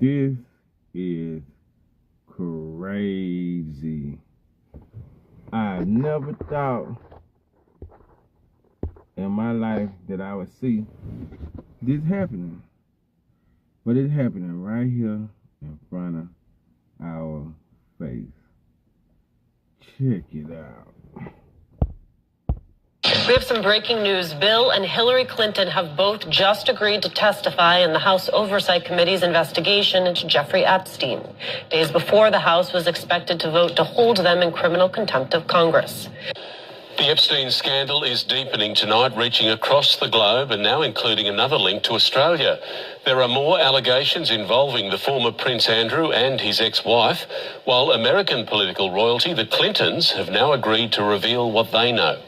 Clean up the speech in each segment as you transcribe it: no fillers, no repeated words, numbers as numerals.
This is crazy. I never thought in my life that I would see this happening. But it's happening right here in front of our face. Check it out. We have some breaking news. Bill and Hillary Clinton have both just agreed to testify in the House Oversight Committee's investigation into Jeffrey Epstein. Days before, the House was expected to vote to hold them in criminal contempt of Congress. The Epstein scandal is deepening tonight, reaching across the globe and now including another link to Australia. There are more allegations involving the former Prince Andrew and his ex-wife, while American political royalty, the Clintons, have now agreed to reveal what they know.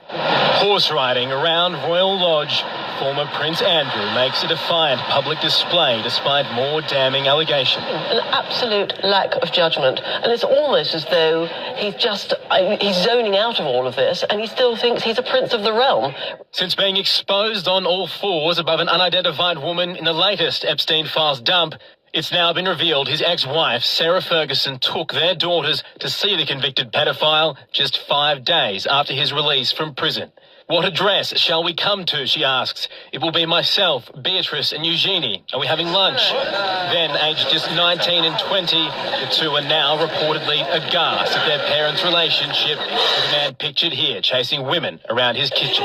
Horse riding around Royal Lodge. Former Prince Andrew makes a defiant public display despite more damning allegations. An absolute lack of judgment. And it's almost as though he's zoning out of all of this and he still thinks he's a prince of the realm. Since being exposed on all fours above an unidentified woman in the latest Epstein Files dump, it's now been revealed his ex-wife, Sarah Ferguson, took their daughters to see the convicted pedophile just 5 days after his release from prison. What address shall we come to, she asks. It will be myself, Beatrice and Eugenie. Are we having lunch? Then, aged just 19 and 20, the two are now reportedly aghast at their parents' relationship with a man pictured here chasing women around his kitchen.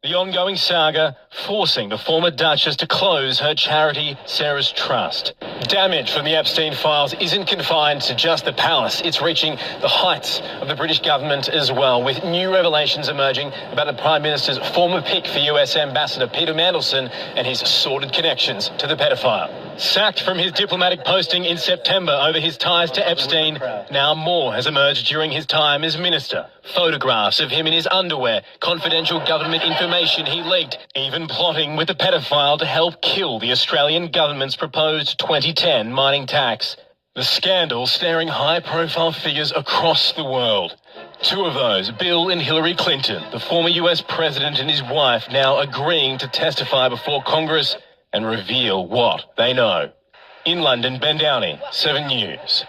The ongoing saga forcing the former Duchess to close her charity, Sarah's Trust. Damage from the Epstein files isn't confined to just the palace. It's reaching the heights of the British government as well, with new revelations emerging about the Prime Minister's former pick for US Ambassador Peter Mandelson and his sordid connections to the pedophile. Sacked from his diplomatic posting in September over his ties to Epstein, now more has emerged during his time as minister. Photographs of him in his underwear, confidential government information he leaked, even plotting with the pedophile to help kill the Australian government's proposed 2010 mining tax. The scandal staring high-profile figures across the world. Two of those, Bill and Hillary Clinton, the former US president and his wife, now agreeing to testify before Congress and reveal what they know. In London, Ben Downey, 7 News.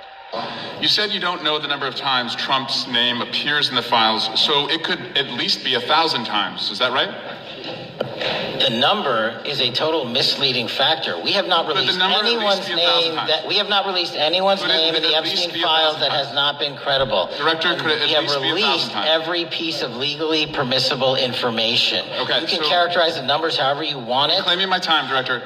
You said you don't know the number of times Trump's name appears in the files, so it could at least be 1,000 times. Is that right? The number is a total misleading factor. We have not released anyone's name in the Epstein files that has not been credible. Director, could it we at have least be 1,000 released times? every piece of legally permissible information. Okay, you can so characterize the numbers however you want it. Claiming my time, Director.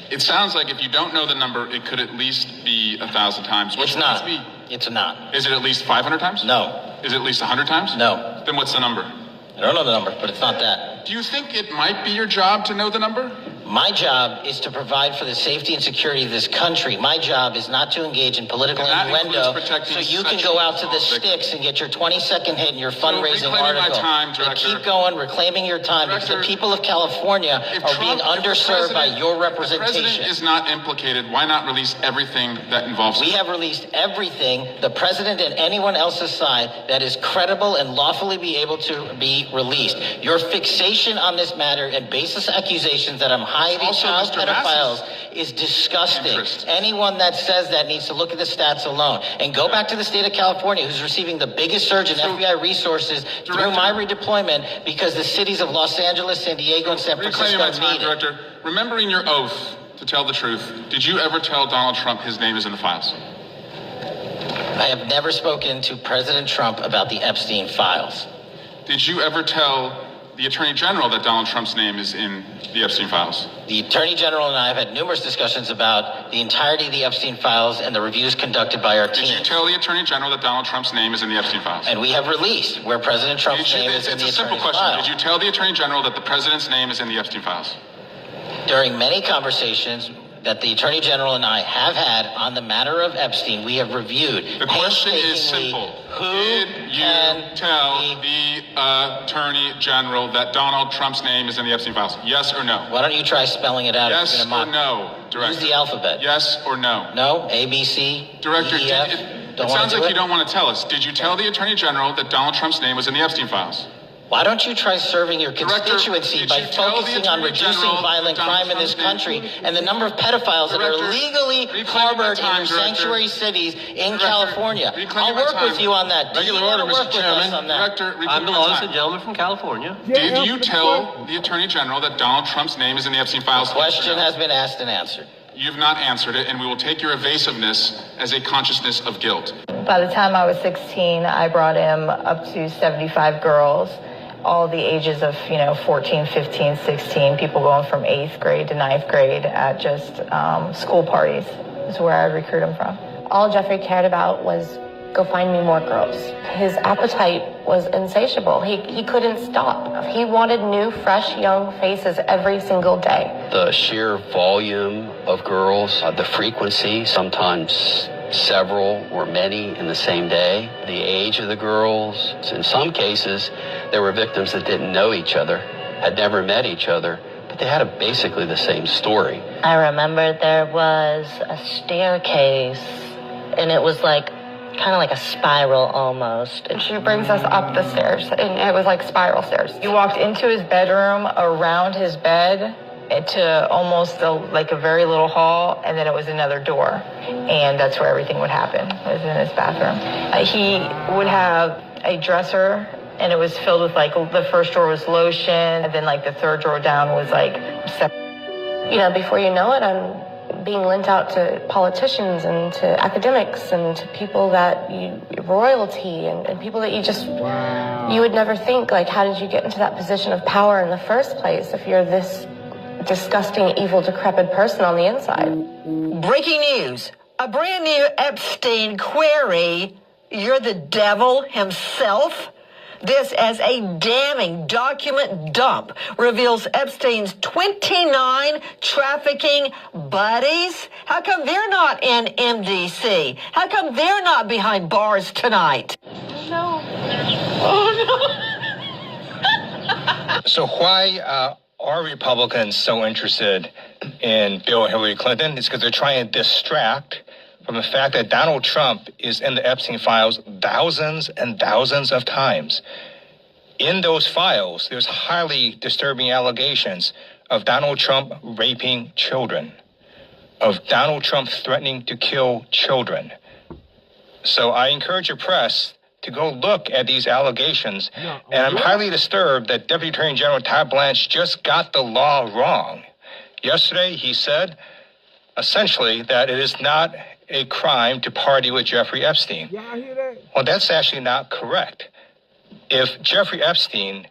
It sounds like if you don't know the number, it could at least be 1,000 times. It's not. It's not. Is it at least 500 times? No. Is it at least 100 times? No. Then what's the number? I don't know the number, but it's not that. Do you think it might be your job to know the number? My job is to provide for the safety and security of this country. My job is not to engage in political innuendo so you can go out to the sticks and get your 20-second hit in your fundraising article. And keep going, reclaiming your time, because the people of California are being underserved by your representation. If the president is not implicated, why not release everything that involves him? We have released everything, the president and anyone else's side, that is credible and lawfully be able to be released. Your fixation on this matter and baseless accusations that I'm hiding child pedophiles is disgusting. Anyone that says that needs to look at the stats alone and go back to the state of California, who's receiving the biggest surge in FBI resources through my redeployment because the cities of Los Angeles, San Diego, and San Francisco need it. Director, remembering your oath to tell the truth, did you ever tell Donald Trump his name is in the files? I have never spoken to President Trump about the Epstein files. Did you ever tell the Attorney General that Donald Trump's name is in the Epstein files? The Attorney General and I have had numerous discussions about the entirety of the Epstein files and the reviews conducted by our team. Did you tell the Attorney General that Donald Trump's name is in the Epstein files? And we have released where President Trump's name is in the Attorney It's a simple question. Did you tell the Attorney General that the President's name is in the Epstein files? During many conversations that the Attorney General and I have had on the matter of Epstein, we have reviewed. The question is simple. Did you tell the Attorney General that Donald Trump's name is in the Epstein files? Yes or no? Why don't you try spelling it out? Yes or no, Director? Use the alphabet. Yes or no? No, A, B, C, Director, D, E, F. it sounds like you don't want to tell us. Did you tell the Attorney General that Donald Trump's name was in the Epstein files? Why don't you try serving your Director, constituency did by you tell the focusing on Attorney reducing General violent that crime in Donald this Trump's country name- and the number of pedophiles that are Director, legally reclaiming harbored my time, in Director. sanctuary cities in Director, California? reclaiming I'll my work time. with you on that. Do Regular you wanna order, work Mr. with us Chairman. on that? Director, I'm reclaiming the my longest time. gentleman from California. Did you tell the Attorney General that Donald Trump's name is in the Epstein files? Question has been asked and answered. You've not answered it, and we will take your evasiveness as a consciousness of guilt. By the time I was 16, I brought him up to 75 girls, all the ages of, 14, 15, 16, people going from 8th grade to 9th grade at just school parties is where I recruit him from. All Jeffrey cared about was go find me more girls. His appetite was insatiable. He couldn't stop. He wanted new, fresh, young faces every single day. The sheer volume of girls, the frequency, sometimes several or many in the same day, the age of the girls. In some cases, there were victims that didn't know each other, had never met each other, but they had basically the same story. I remember there was a staircase, and it was kind of like a spiral almost. And she brings us up the stairs, and it was like spiral stairs. You walked into his bedroom, around his bed, to almost like a very little hall, and then it was another door. And that's where everything would happen. It was in his bathroom. He would have a dresser, and it was filled with the first drawer was lotion, and then the third drawer down was Before you know it, I'm being lent out to politicians and to academics and to people that royalty and people that you would never think, how did you get into that position of power in the first place if you're this disgusting, evil, decrepit person on the inside? Breaking news. A brand new Epstein query. You're the devil himself? This as a damning document dump reveals Epstein's 29 trafficking buddies. How come they're not in MDC? How come they're not behind bars tonight? So why are Republicans so interested in Bill and Hillary Clinton? It's because they're trying to distract from the fact that Donald Trump is in the Epstein files thousands and thousands of times. In those files, there's highly disturbing allegations of Donald Trump raping children, of Donald Trump threatening to kill children. So I encourage your press to go look at these allegations. And I'm highly disturbed that Deputy Attorney General Todd Blanche just got the law wrong. Yesterday, he said, essentially, that it is not a crime to party with Jeffrey Epstein. Y'all hear that? Well, that's actually not correct. If Jeffrey Epstein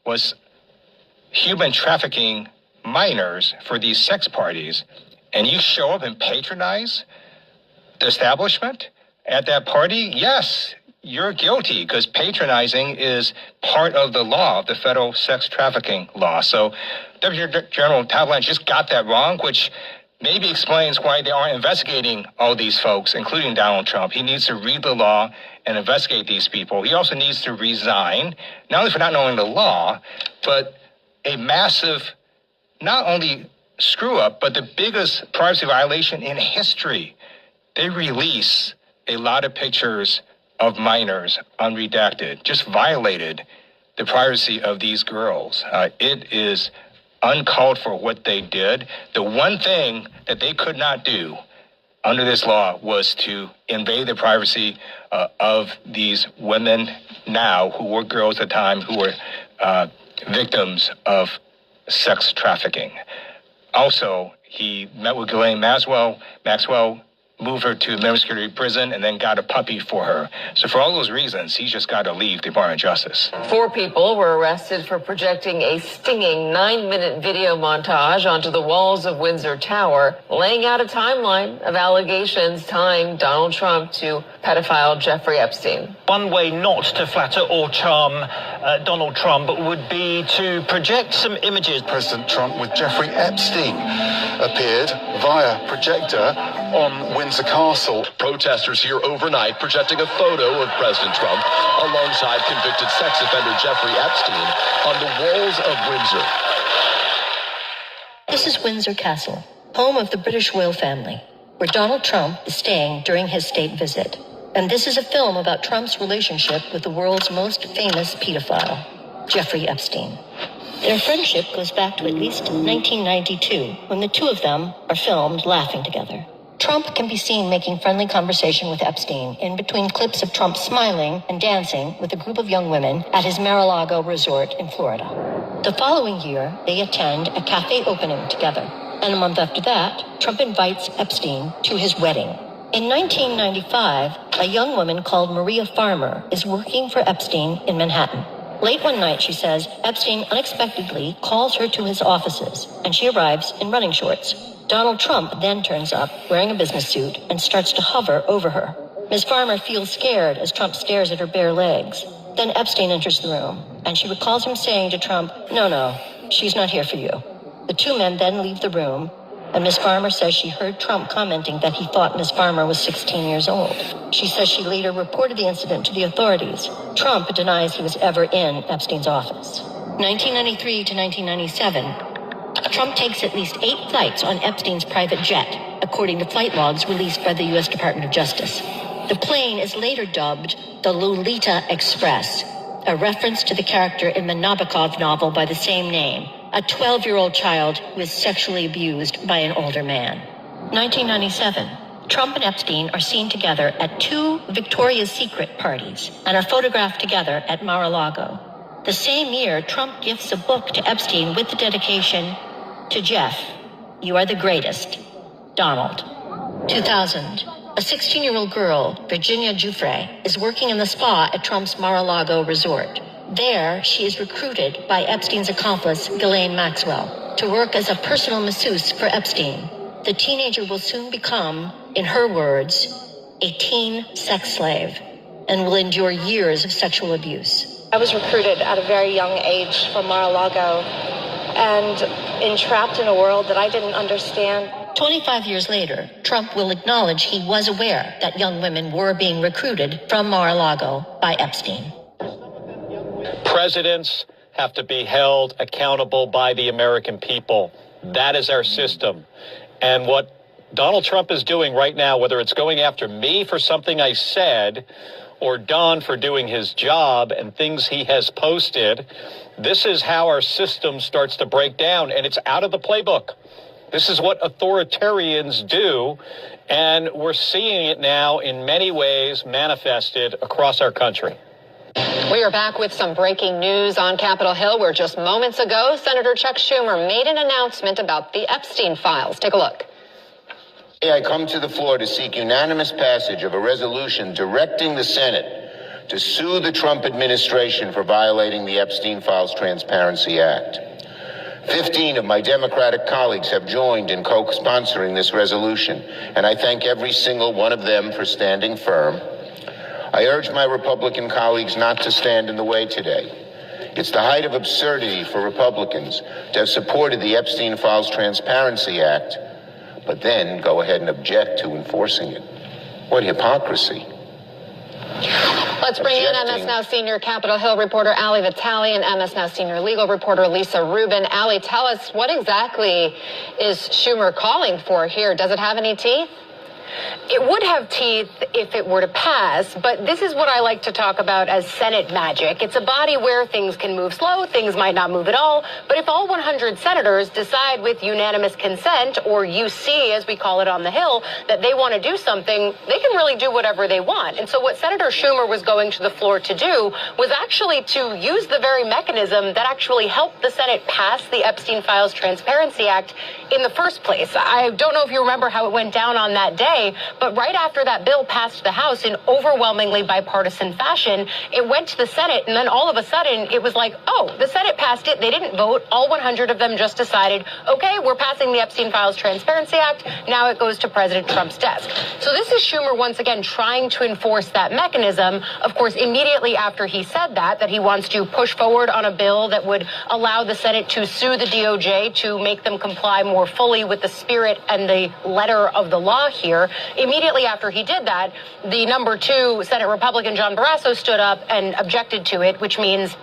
was human trafficking minors for these sex parties, and you show up and patronize the establishment at that party, yes, you're guilty, because patronizing is part of the law, of the federal sex trafficking law. So Deputy General Todd Blanche just got that wrong, which maybe explains why they aren't investigating all these folks, including Donald Trump. He needs to read the law and investigate these people. He also needs to resign, not only for not knowing the law, but a massive, not only screw up, but the biggest privacy violation in history. They release a lot of pictures of minors unredacted, just violated the privacy of these girls. It is uncalled for what they did. The one thing that they could not do under this law was to invade the privacy of these women now, who were girls at the time, who were victims of sex trafficking. Also, he met with Ghislaine Maxwell, moved her to minimum security prison, and then got a puppy for her. So for all those reasons, he's just got to leave the Department of Justice. 4 people were arrested for projecting a stinging 9-minute video montage onto the walls of Windsor Tower, laying out a timeline of allegations tying Donald Trump to pedophile Jeffrey Epstein. One way not to flatter or charm Donald Trump would be to project some images. President Trump with Jeffrey Epstein appeared via projector on Windsor Castle. Protesters here overnight projecting a photo of President Trump alongside convicted sex offender Jeffrey Epstein on the walls of Windsor. This is Windsor Castle, home of the British royal family, where Donald Trump is staying during his state visit. And this is a film about Trump's relationship with the world's most famous pedophile. Jeffrey Epstein. Their friendship goes back to at least 1992, when the two of them are filmed laughing together. Trump can be seen making friendly conversation with Epstein in between clips of Trump smiling and dancing with a group of young women at his Mar-a-Lago resort in Florida. The following year, they attend a cafe opening together. And a month after that, Trump invites Epstein to his wedding. In 1995, a young woman called Maria Farmer is working for Epstein in Manhattan. Late one night, she says, Epstein unexpectedly calls her to his offices, and she arrives in running shorts. Donald Trump then turns up wearing a business suit and starts to hover over her. Ms. Farmer feels scared as Trump stares at her bare legs. Then Epstein enters the room, and she recalls him saying to Trump, "No, she's not here for you." The two men then leave the room, and Ms. Farmer says she heard Trump commenting that he thought Ms. Farmer was 16 years old. She says she later reported the incident to the authorities. Trump denies he was ever in Epstein's office. 1993 to 1997, Trump takes at least 8 flights on Epstein's private jet, according to flight logs released by the U.S. Department of Justice. The plane is later dubbed the Lolita Express, a reference to the character in the Nabokov novel by the same name, a 12-year-old child who is sexually abused by an older man. 1997, Trump and Epstein are seen together at 2 Victoria's Secret parties and are photographed together at Mar-a-Lago. The same year, Trump gifts a book to Epstein with the dedication, "To Jeff, you are the greatest, Donald." 2000, a 16-year-old girl, Virginia Giuffre, is working in the spa at Trump's Mar-a-Lago resort. There, she is recruited by Epstein's accomplice, Ghislaine Maxwell, to work as a personal masseuse for Epstein. The teenager will soon become, in her words, a teen sex slave and will endure years of sexual abuse. I was recruited at a very young age from Mar-a-Lago and entrapped in a world that I didn't understand. 25 years later, Trump will acknowledge he was aware that young women were being recruited from Mar-a-Lago by Epstein. Presidents have to be held accountable by the American people. That is our system. And what Donald Trump is doing right now, whether it's going after me for something I said or Don for doing his job and things he has posted, this is how our system starts to break down, and it's out of the playbook. This is what authoritarians do, and we're seeing it now in many ways manifested across our country. We are back with some breaking news on Capitol Hill, where just moments ago, Senator Chuck Schumer made an announcement about the Epstein files. Take a look. I come to the floor to seek unanimous passage of a resolution directing the Senate to sue the Trump administration for violating the Epstein Files Transparency Act. 15 of my Democratic colleagues have joined in co-sponsoring this resolution, and I thank every single one of them for standing firm. I urge my Republican colleagues not to stand in the way today. It's the height of absurdity for Republicans to have supported the Epstein Files Transparency Act, but then go ahead and object to enforcing it. What hypocrisy. Let's bring in MS Now senior Capitol Hill reporter Ali Vitale and MS Now senior legal reporter Lisa Rubin. Ali, tell us, what exactly is Schumer calling for here? Does it have any teeth? It would have teeth if it were to pass, but this is what I like to talk about as Senate magic. It's a body where things can move slow, things might not move at all, but if all 100 senators decide with unanimous consent, or UC as we call it on the Hill, that they want to do something, they can really do whatever they want. And so what Senator Schumer was going to the floor to do was actually to use the very mechanism that actually helped the Senate pass the Epstein Files Transparency Act in the first place. I don't know if you remember how it went down on that day, but right after that bill passed the House in overwhelmingly bipartisan fashion, it went to the Senate, and then all of a sudden it was like, oh, the Senate passed it. They didn't vote. All 100 of them just decided, okay, we're passing the Epstein Files Transparency Act. Now it goes to President Trump's desk. So this is Schumer once again trying to enforce that mechanism. Of course, immediately after he said that he wants to push forward on a bill that would allow the Senate to sue the DOJ to make them comply more fully with the spirit and the letter of the law here. Immediately after he did that, the number 2 Senate Republican John Barrasso stood up and objected to it, which means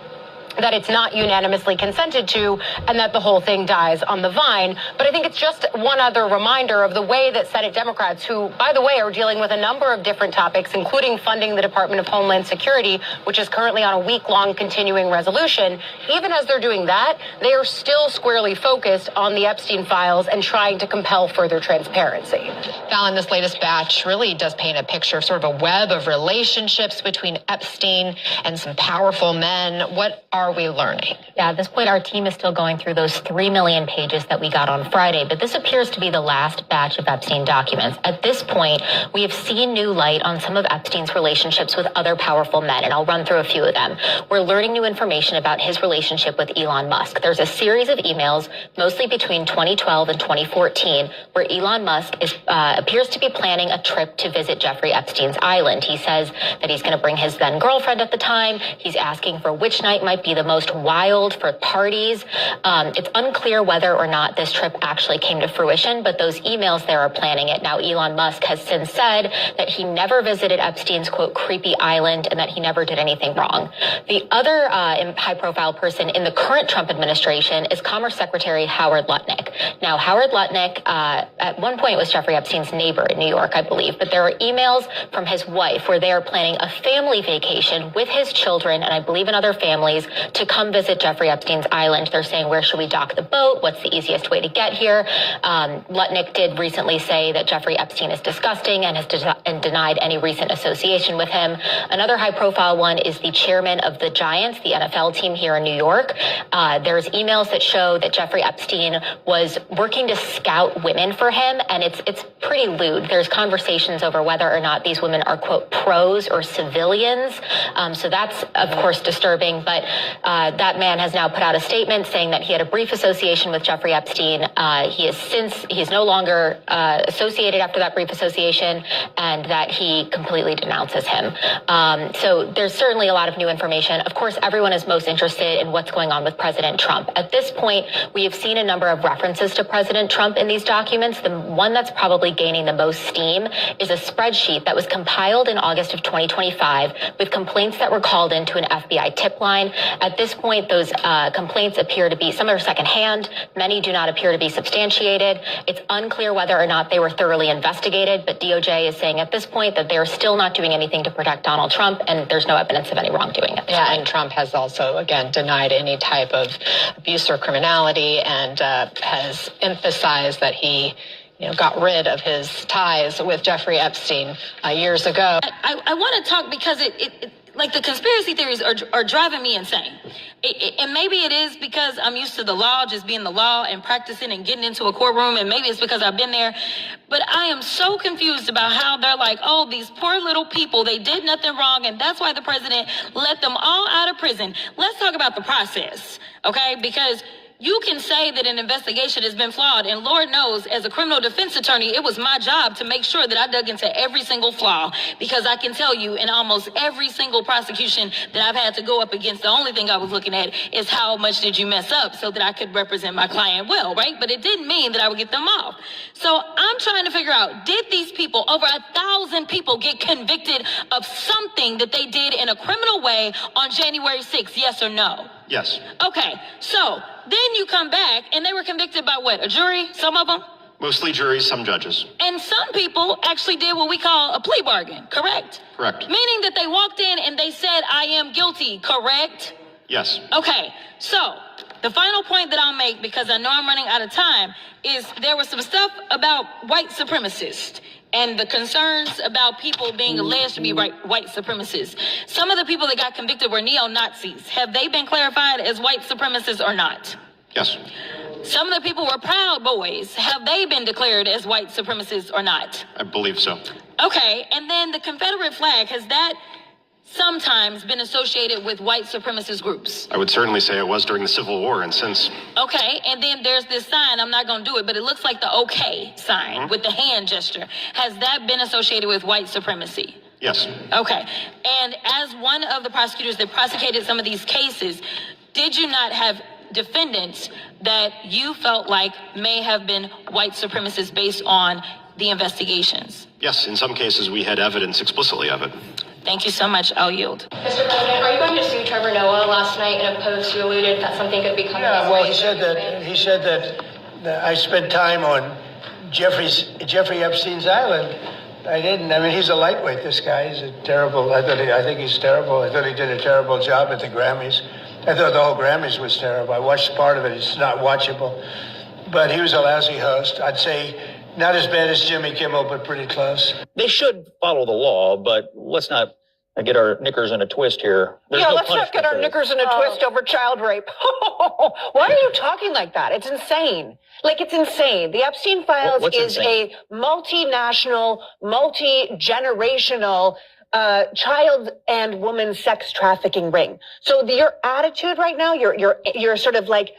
that it's not unanimously consented to and that the whole thing dies on the vine. But I think it's just one other reminder of the way that Senate Democrats, who, by the way, are dealing with a number of different topics, including funding the Department of Homeland Security, which is currently on a week-long continuing resolution, even as they're doing that, they are still squarely focused on the Epstein files and trying to compel further transparency. Fallon, this latest batch really does paint a picture of sort of a web of relationships between Epstein and some powerful men. What are we learning? Yeah, at this point, our team is still going through those 3 million pages that we got on Friday, but this appears to be the last batch of Epstein documents. At this point, we have seen new light on some of Epstein's relationships with other powerful men, and I'll run through a few of them. We're learning new information about his relationship with Elon Musk. There's a series of emails, mostly between 2012 and 2014, where Elon Musk appears to be planning a trip to visit Jeffrey Epstein's island. He says that he's going to bring his then girlfriend at the time. He's asking for which night might be the most wild for parties. It's unclear whether or not this trip actually came to fruition, but those emails there are planning it. Now, Elon Musk has since said that he never visited Epstein's, quote, creepy island and that he never did anything wrong. The other high-profile person in the current Trump administration is Commerce Secretary Howard Lutnick. Now, Howard Lutnick at one point was Jeffrey Epstein's neighbor in New York, I believe, but there are emails from his wife where they are planning a family vacation with his children and I believe in other families to come visit Jeffrey Epstein's island. They're saying, where should we dock the boat? What's the easiest way to get here? Lutnick did recently say that Jeffrey Epstein is disgusting and has denied any recent association with him. Another high-profile one is the chairman of the Giants, the NFL team here in New York. There's emails that show that Jeffrey Epstein was working to scout women for him, and it's pretty lewd. There's conversations over whether or not these women are, quote, pros or civilians. So that's, of course, disturbing. But that man has now put out a statement saying that he had a brief association with Jeffrey Epstein. He is no longer associated after that brief association, and that he completely denounces him. So there's certainly a lot of new information. Of course, everyone is most interested in what's going on with President Trump. At this point, we have seen a number of references to President Trump in these documents. The one that's probably gaining the most steam is a spreadsheet that was compiled in August of 2025 with complaints that were called into an FBI tip line. At this point, those complaints appear to be, some are secondhand, many do not appear to be substantiated. It's unclear whether or not they were thoroughly investigated, but DOJ is saying at this point that they're still not doing anything to protect Donald Trump, and there's no evidence of any wrongdoing at this point. And Trump has also, again, denied any type of abuse or criminality and has emphasized that he got rid of his ties with Jeffrey Epstein years ago. I want to talk because it like the conspiracy theories are driving me insane. And maybe it is because I'm used to the law just being the law and practicing and getting into a courtroom, and maybe it's because I've been there. But I am so confused about how they're like, oh, these poor little people, they did nothing wrong, and that's why the president let them all out of prison. Let's talk about the process, okay? Because you can say that an investigation has been flawed, and Lord knows, as a criminal defense attorney, it was my job to make sure that I dug into every single flaw, because I can tell you in almost every single prosecution that I've had to go up against, the only thing I was looking at is how much did you mess up so that I could represent my client well, right? But it didn't mean that I would get them off. So I'm trying to figure out, did these people, over 1,000 people, get convicted of something that they did in a criminal way on January 6th, yes or no? Yes. Okay, so then you come back and they were convicted by what, a jury, some of them? Mostly juries, some judges. And some people actually did what we call a plea bargain, correct? Correct. Meaning that they walked in and they said, I am guilty, correct? Yes. Okay, so the final point that I'll make, because I know I'm running out of time, is there was some stuff about white supremacists and the concerns about people being alleged to be white supremacists. Some of the people that got convicted were neo-Nazis. Have they been clarified as white supremacists or not? Yes. Some of the people were Proud Boys. Have they been declared as white supremacists or not? I believe so. Okay, and then the Confederate flag, has that sometimes been associated with white supremacist groups? I would certainly say it was during the Civil War and since. Okay, and then there's this sign, I'm not going to do it, but it looks like the OK sign with the hand gesture. Has that been associated with white supremacy? Yes. Okay, and as one of the prosecutors that prosecuted some of these cases, did you not have defendants that you felt like may have been white supremacists based on the investigations? Yes, in some cases we had evidence explicitly of it. Thank you so much. I'll yield. Mr. President, are you going to sue Trevor Noah? Last night in a post, you alluded that something could be coming. Yeah, well, he said that I spent time on Jeffrey Epstein's island. I didn't. I mean, he's a lightweight, this guy. He's a terrible, I think he's terrible. I thought he did a terrible job at the Grammys. I thought the whole Grammys was terrible. I watched part of it. It's not watchable. But he was a lousy host. I'd say not as bad as Jimmy Kimmel, but pretty close. They should follow the law, but let's not get our knickers in a twist here. There's no let's not get our knickers in a twist over child rape. Why are you talking like that? It's insane. Like, it's insane. The Epstein Files is insane? A multinational, multi-generational child and woman sex trafficking ring. So your attitude right now, you're sort of like,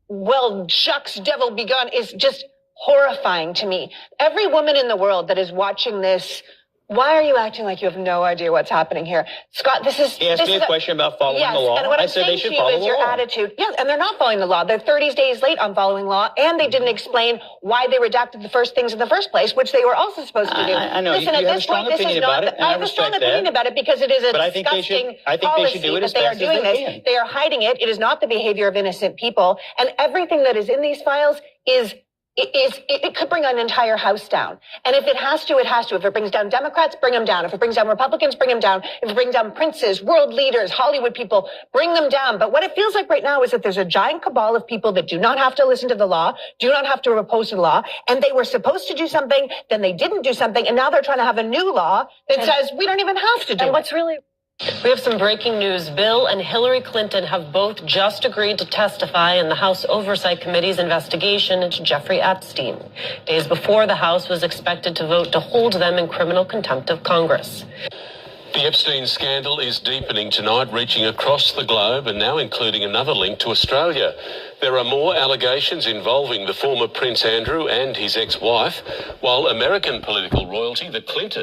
well, shucks, devil be gone, is just horrifying to me. Every woman in the world that is watching this, why are you acting like you have no idea what's happening here? Scott, He asked me a question about following the law. And what I I'm said they should saying to follow you is the your law. attitude. Yes, and they're not following the law. They're 30 days late on following law, and they didn't explain why they redacted the first things in the first place, which they were also supposed to do. I know. Listen, you at have this a strong point, this is opinion not. about it, and I have a strong opinion about it because it is a disgusting policy do it as that they are fast as doing they this. can. They are hiding it. It is not the behavior of innocent people, and everything that is in these files is. It could bring an entire house down. And if it has to, it has to. If it brings down Democrats, bring them down. If it brings down Republicans, bring them down. If it brings down princes, world leaders, Hollywood people, bring them down. But what it feels like right now is that there's a giant cabal of people that do not have to listen to the law, do not have to oppose the law, and they were supposed to do something, then they didn't do something, and now they're trying to have a new law that says we don't even have to do And it. what's really We have some breaking news. Bill and Hillary Clinton have both just agreed to testify in the House Oversight Committee's investigation into Jeffrey Epstein. Days before, the House was expected to vote to hold them in criminal contempt of Congress. The Epstein scandal is deepening tonight, reaching across the globe and now including another link to Australia. There are more allegations involving the former Prince Andrew and his ex-wife, while American political royalty, the Clintons,